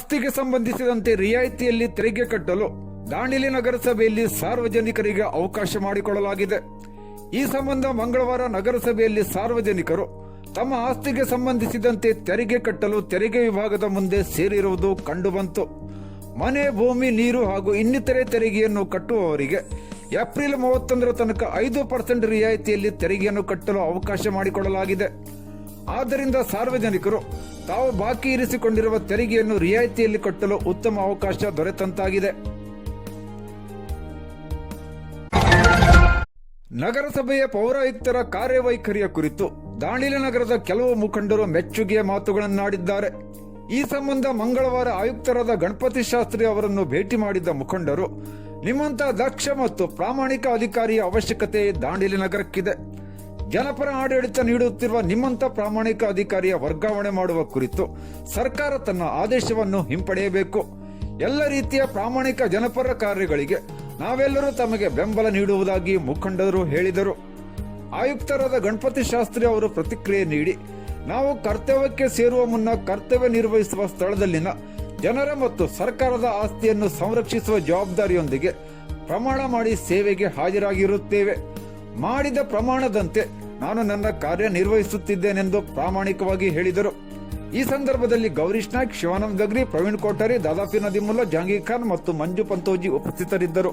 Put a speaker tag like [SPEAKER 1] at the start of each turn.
[SPEAKER 1] ಆಸ್ತಿಗೆ ಸಂಬಂಧಿಸಿದಂತೆ ರಿಯಾಯಿತಿಯಲ್ಲಿ ತೆರಿಗೆ ಕಟ್ಟಲು ದಾಂಡೇಲಿ ನಗರಸಭೆಯಲ್ಲಿ ಸಾರ್ವಜನಿಕರಿಗೆ ಅವಕಾಶ ಮಾಡಿಕೊಡಲಾಗಿದೆ. ಈ ಸಂಬಂಧ ಮಂಗಳವಾರ ನಗರಸಭೆಯಲ್ಲಿ ಸಾರ್ವಜನಿಕರು ತಮ್ಮ ಆಸ್ತಿಗೆ ಸಂಬಂಧಿಸಿದಂತೆ ತೆರಿಗೆ ಕಟ್ಟಲು ತೆರಿಗೆ ವಿಭಾಗದ ಮುಂದೆ ಸೇರಿರುವುದು ಕಂಡುಬಂತು. ಮನೆ, ಭೂಮಿ, ನೀರು ಹಾಗೂ ಇನ್ನಿತರೆ ತೆರಿಗೆಯನ್ನು ಕಟ್ಟುವವರಿಗೆ ಏಪ್ರಿಲ್ 31ರ ತನಕ 5% ರಿಯಾಯಿತಿಯಲ್ಲಿ ತೆರಿಗೆಯನ್ನು ಕಟ್ಟಲು ಅವಕಾಶ ಮಾಡಿಕೊಡಲಾಗಿದೆ. ಆದ್ದರಿಂದ ಸಾರ್ವಜನಿಕರು ತಾವು ಬಾಕಿ ಇರಿಸಿಕೊಂಡಿರುವ ತೆರಿಗೆಯನ್ನು ರಿಯಾಯಿತಿಯಲ್ಲಿ ಕಟ್ಟಲು ಉತ್ತಮ ಅವಕಾಶ ದೊರೆತಂತಾಗಿದೆ. ನಗರಸಭೆಯ ಪೌರಾಯುಕ್ತರ ಕಾರ್ಯವೈಖರಿಯ ಕುರಿತು ದಾಂಡೇಲಿ ನಗರದ ಕೆಲವು ಮುಖಂಡರು ಮೆಚ್ಚುಗೆಯ ಮಾತುಗಳನ್ನಾಡಿದ್ದಾರೆ. ಈ ಸಂಬಂಧ ಮಂಗಳವಾರ ಆಯುಕ್ತರಾದ ಗಣಪತಿ ಶಾಸ್ತ್ರಿ ಅವರನ್ನು ಭೇಟಿ ಮಾಡಿದ ಮುಖಂಡರು, ನಿಮ್ಮಂತ ದಕ್ಷ ಮತ್ತು ಪ್ರಾಮಾಣಿಕ ಅಧಿಕಾರಿಯ ಅವಶ್ಯಕತೆ ದಾಂಡೇಲಿ ನಗರಕ್ಕಿದೆ. ಜನಪರ ಆಡಳಿತ ನೀಡುತ್ತಿರುವ ನಿಮ್ಮಂತ ಪ್ರಾಮಾಣಿಕ ಅಧಿಕಾರಿಯ ವರ್ಗಾವಣೆ ಮಾಡುವ ಕುರಿತು ಸರ್ಕಾರ ತನ್ನ ಆದೇಶವನ್ನು ಹಿಂಪಡೆಯಬೇಕು. ಎಲ್ಲ ರೀತಿಯ ಪ್ರಾಮಾಣಿಕ ಜನಪರ ಕಾರ್ಯಗಳಿಗೆ ನಾವೆಲ್ಲರೂ ತಮಗೆ ಬೆಂಬಲ ನೀಡುವುದಾಗಿ ಮುಖಂಡರು ಹೇಳಿದರು. ಆಯುಕ್ತರಾದ ಗಣಪತಿ ಶಾಸ್ತ್ರಿ ಅವರು ಪ್ರತಿಕ್ರಿಯೆ ನೀಡಿ, ನಾವು ಕರ್ತವ್ಯಕ್ಕೆ ಸೇರುವ ಮುನ್ನ ಕರ್ತವ್ಯ ನಿರ್ವಹಿಸುವ ಸ್ಥಳದಲ್ಲಿನ ಜನರ ಮತ್ತು ಸರ್ಕಾರದ ಆಸ್ತಿಯನ್ನು ಸಂರಕ್ಷಿಸುವ ಜವಾಬ್ದಾರಿಯೊಂದಿಗೆ ಪ್ರಮಾಣ ಮಾಡಿ ಸೇವೆಗೆ ಹಾಜರಾಗಿರುತ್ತೇವೆ. ಮಾಡಿದ ಪ್ರಮಾಣದಂತೆ ನಾನು ನನ್ನ ಕಾರ್ಯ ನಿರ್ವಹಿಸುತ್ತಿದ್ದೇನೆಂದು ಪ್ರಾಮಾಣಿಕವಾಗಿ ಹೇಳಿದರು. ಈ ಸಂದರ್ಭದಲ್ಲಿ ಗೌರೀಶ್ ನಾಯ್ಕ್, ಶಿವಾನಂದ್ ಗಗ್ರಿ, ಪ್ರವೀಣ್ ಕೋಠಾರಿ, ದಾದಾಫಿ ನದಿಮುಲ್ಲಾ, ಜಹಾಂಗೀರ್ ಖಾನ್ ಮತ್ತು ಮಂಜು ಪಂತೋಜಿ ಉಪಸ್ಥಿತರಿದ್ದರು.